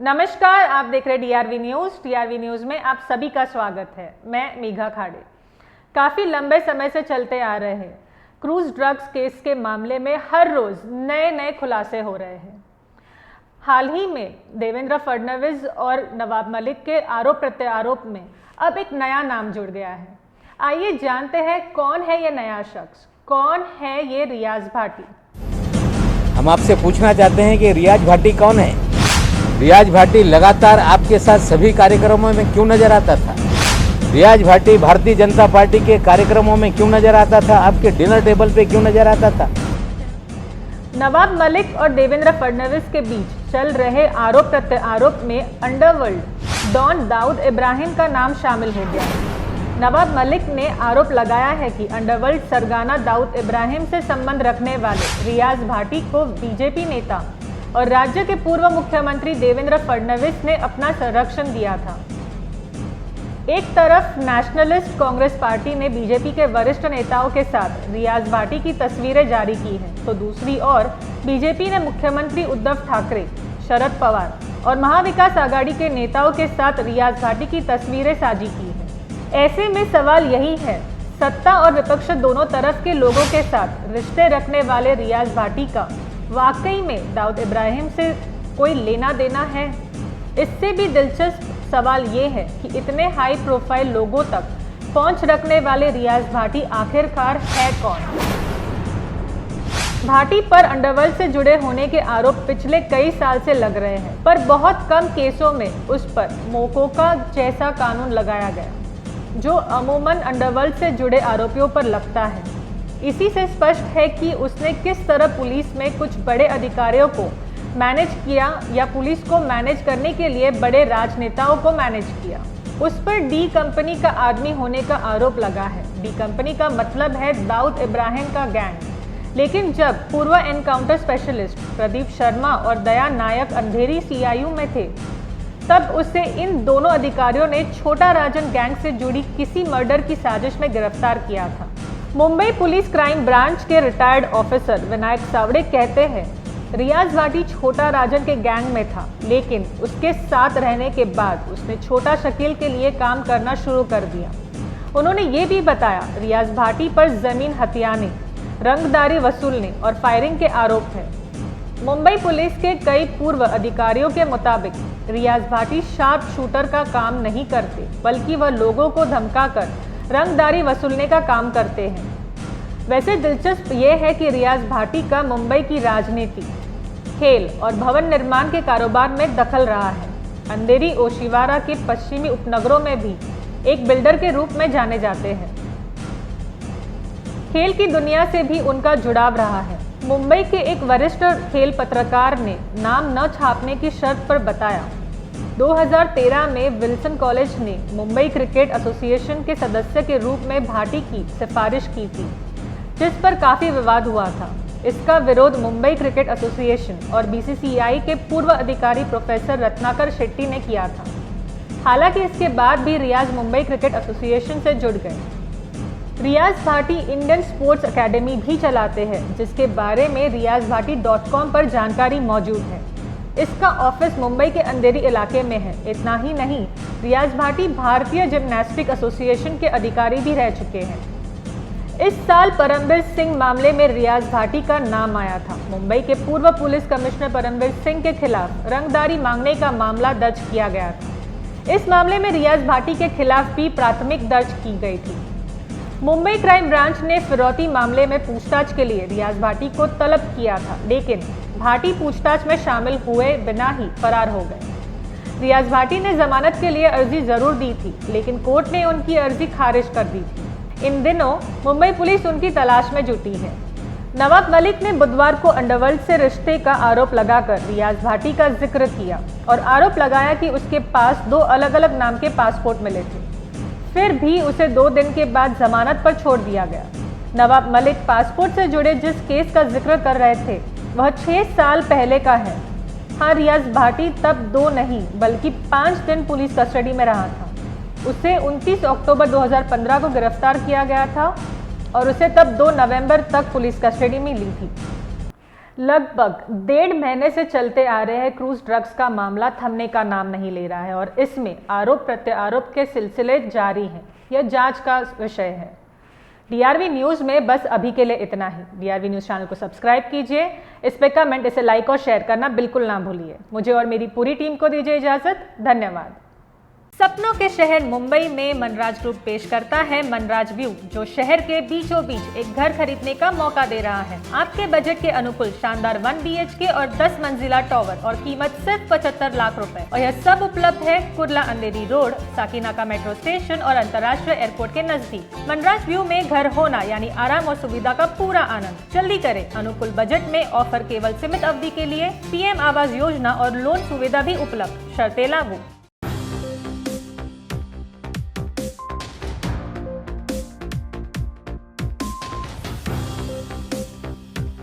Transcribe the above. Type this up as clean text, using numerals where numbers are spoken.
नमस्कार, आप देख रहे डीआरवी न्यूज़। डीआरवी न्यूज़ में आप सभी का स्वागत है। मैं मेघा खाड़े। काफ़ी लंबे समय से चलते आ रहे हैं क्रूज ड्रग्स केस के मामले में हर रोज़ नए नए खुलासे हो रहे हैं। हाल ही में देवेंद्र फडणवीस और नवाब मलिक के आरोप प्रत्यारोप में अब एक नया नाम जुड़ गया है। आइए जानते हैं कौन है ये नया शख्स, कौन है ये रियाज भाटी। हम आपसे पूछना चाहते हैं कि रियाज भाटी कौन है? रियाज भाटी लगातार आपके साथ सभी कार्यक्रमों में क्यों नजर आता था? रियाज भाटी भारतीय जनता पार्टी के कार्यक्रमों में क्यों नजर आता था? आपके डिनर टेबल पे क्यों नजर आता था? नवाब मलिक और देवेंद्र फडणवीस के बीच चल रहे आरोप प्रत्यारोप में अंडरवर्ल्ड डॉन दाऊद इब्राहिम का नाम शामिल हो गया है। नवाब मलिक ने आरोप लगाया है कि अंडरवर्ल्ड सरगना दाऊद इब्राहिम से संबंध रखने वाले रियाज भाटी को बीजेपी नेता और राज्य के पूर्व मुख्यमंत्री देवेंद्र फडणवीस ने अपना संरक्षण दिया था। एक तरफ नेशनलिस्ट कांग्रेस पार्टी ने बीजेपी के वरिष्ठ नेताओं के साथ रियाज भाटी की तस्वीरें जारी की हैं, तो दूसरी ओर बीजेपी ने मुख्यमंत्री उद्धव ठाकरे, शरद पवार और महाविकास आघाड़ी के नेताओं के साथ रियाज भाटी की तस्वीरें साझी की हैं। ऐसे में सवाल यही है, सत्ता और विपक्ष दोनों तरफ के लोगों के साथ रिश्ते रखने वाले रियाज भाटी का वाकई में दाऊद इब्राहिम से कोई लेना देना है? इससे भी दिलचस्प सवाल ये है कि इतने हाई प्रोफाइल लोगों तक पहुंच रखने वाले रियाज भाटी आखिरकार है कौन? भाटी पर अंडरवर्ल्ड से जुड़े होने के आरोप पिछले कई साल से लग रहे हैं, पर बहुत कम केसों में उस पर मोकोका जैसा कानून लगाया गया, जो अमूमन अंडरवर्ल्ड से जुड़े आरोपियों पर लगता है। इसी से स्पष्ट है कि उसने किस तरह पुलिस में कुछ बड़े अधिकारियों को मैनेज किया या पुलिस को मैनेज करने के लिए बड़े राजनेताओं को मैनेज किया। उस पर डी कंपनी का आदमी होने का आरोप लगा है। डी कंपनी का मतलब है दाऊद इब्राहिम का गैंग। लेकिन जब पूर्व एनकाउंटर स्पेशलिस्ट प्रदीप शर्मा और दया नायक अंधेरी सीआईयू में थे, तब उसे इन दोनों अधिकारियों ने छोटा राजन गैंग से जुड़ी किसी मर्डर की साजिश में गिरफ्तार किया था। मुंबई पुलिस क्राइम ब्रांच के रिटायर्ड ऑफिसर विनायक सावड़े कहते हैं, रियाज भाटी छोटा राजन के गैंग में था, लेकिन उसके साथ रहने के बाद उसने छोटा शकील के लिए काम करना शुरू कर दिया। उन्होंने ये भी बताया, रियाज भाटी पर जमीन हथियाने, रंगदारी वसूलने और फायरिंग के आरोप है। मुंबई पुलिस के कई पूर्व अधिकारियों के मुताबिक रियाज भाटी शार्प शूटर का काम नहीं करते, बल्कि वह लोगों को धमकाकर रंगदारी वसूलने का काम करते हैं। वैसे दिलचस्प ये है कि रियाज भाटी का मुंबई की राजनीति, खेल और भवन निर्माण के कारोबार में दखल रहा है। अंधेरी ओशिवारा के पश्चिमी उपनगरों में भी एक बिल्डर के रूप में जाने जाते हैं। खेल की दुनिया से भी उनका जुड़ाव रहा है। मुंबई के एक वरिष्ठ खेल पत्रकार ने नाम न छापने की शर्त पर बताया, 2013 में विल्सन कॉलेज ने मुंबई क्रिकेट एसोसिएशन के सदस्य के रूप में भाटी की सिफारिश की थी, जिस पर काफ़ी विवाद हुआ था। इसका विरोध मुंबई क्रिकेट एसोसिएशन और बीसीसीआई के पूर्व अधिकारी प्रोफेसर रत्नाकर शेट्टी ने किया था। हालांकि इसके बाद भी रियाज मुंबई क्रिकेट एसोसिएशन से जुड़ गए। रियाज भाटी इंडियन स्पोर्ट्स एकेडमी भी चलाते हैं, जिसके बारे में riazbhati.com पर जानकारी मौजूद है। इसका ऑफिस मुंबई के अंधेरी इलाके में है। इतना ही नहीं, रियाज भाटी भारतीय जिम्नास्टिक एसोसिएशन के अधिकारी भी रह चुके हैं। इस साल परमवीर सिंह मामले में रियाज भाटी का नाम आया था। मुंबई के पूर्व पुलिस कमिश्नर परमवीर सिंह के खिलाफ रंगदारी मांगने का मामला दर्ज किया गया था। इस मामले में रियाज भाटी के खिलाफ भी प्राथमिक दर्ज की गई थी। मुंबई क्राइम ब्रांच ने फिरौती मामले में पूछताछ के लिए रियाज भाटी को तलब किया था, लेकिन भाटी पूछताछ में शामिल हुए बिना ही फरार हो गए। रियाज भाटी ने जमानत के लिए अर्जी जरूर दी थी, लेकिन कोर्ट ने उनकी अर्जी खारिज कर दी थी। इन दिनों मुंबई पुलिस उनकी तलाश में जुटी है। नवाब मलिक ने बुधवार को अंडरवर्ल्ड से रिश्ते का आरोप लगाकर रियाज भाटी का जिक्र किया और आरोप लगाया कि उसके पास 2 अलग अलग नाम के पासपोर्ट मिले थे। फिर भी उसे 2 दिन के बाद जमानत पर छोड़ दिया गया। नवाब मलिक पासपोर्ट से जुड़े जिस केस का जिक्र कर रहे थे, वह 6 साल पहले का है। हाँ, रियाज भाटी तब 2 नहीं बल्कि 5 दिन पुलिस कस्टडी में रहा था। उसे 29 अक्टूबर 2015 को गिरफ्तार किया गया था और उसे तब 2 नवंबर तक पुलिस कस्टडी में ली थी। लगभग 1.5 महीने से चलते आ रहे हैं क्रूज ड्रग्स का मामला थमने का नाम नहीं ले रहा है और इसमें आरोप प्रत्यारोप के सिलसिले जारी हैं। यह जांच का विषय है। डीआरवी न्यूज़ में बस अभी के लिए इतना ही। डीआरवी न्यूज़ चैनल को सब्सक्राइब कीजिए, इस पे कमेंट, इसे लाइक और शेयर करना बिल्कुल ना भूलिए। मुझे और मेरी पूरी टीम को दीजिए इजाज़त। धन्यवाद। सपनों के शहर मुंबई में मनराज ग्रुप पेश करता है मनराज व्यू, जो शहर के बीचों बीच एक घर खरीदने का मौका दे रहा है। आपके बजट के अनुकूल शानदार 1 BHK और 10 मंजिला टावर और कीमत सिर्फ 75 लाख रुपए। और यह सब उपलब्ध है कुर्ला अंधेरी रोड, साकीनाका मेट्रो स्टेशन और अंतर्राष्ट्रीय एयरपोर्ट के नजदीक। मनराज व्यू में घर होना यानी आराम और सुविधा का पूरा आनंद। जल्दी करें, अनुकूल बजट में ऑफर केवल सीमित अवधि के लिए। PM आवास योजना और लोन सुविधा भी उपलब्ध, शर्तें लागू।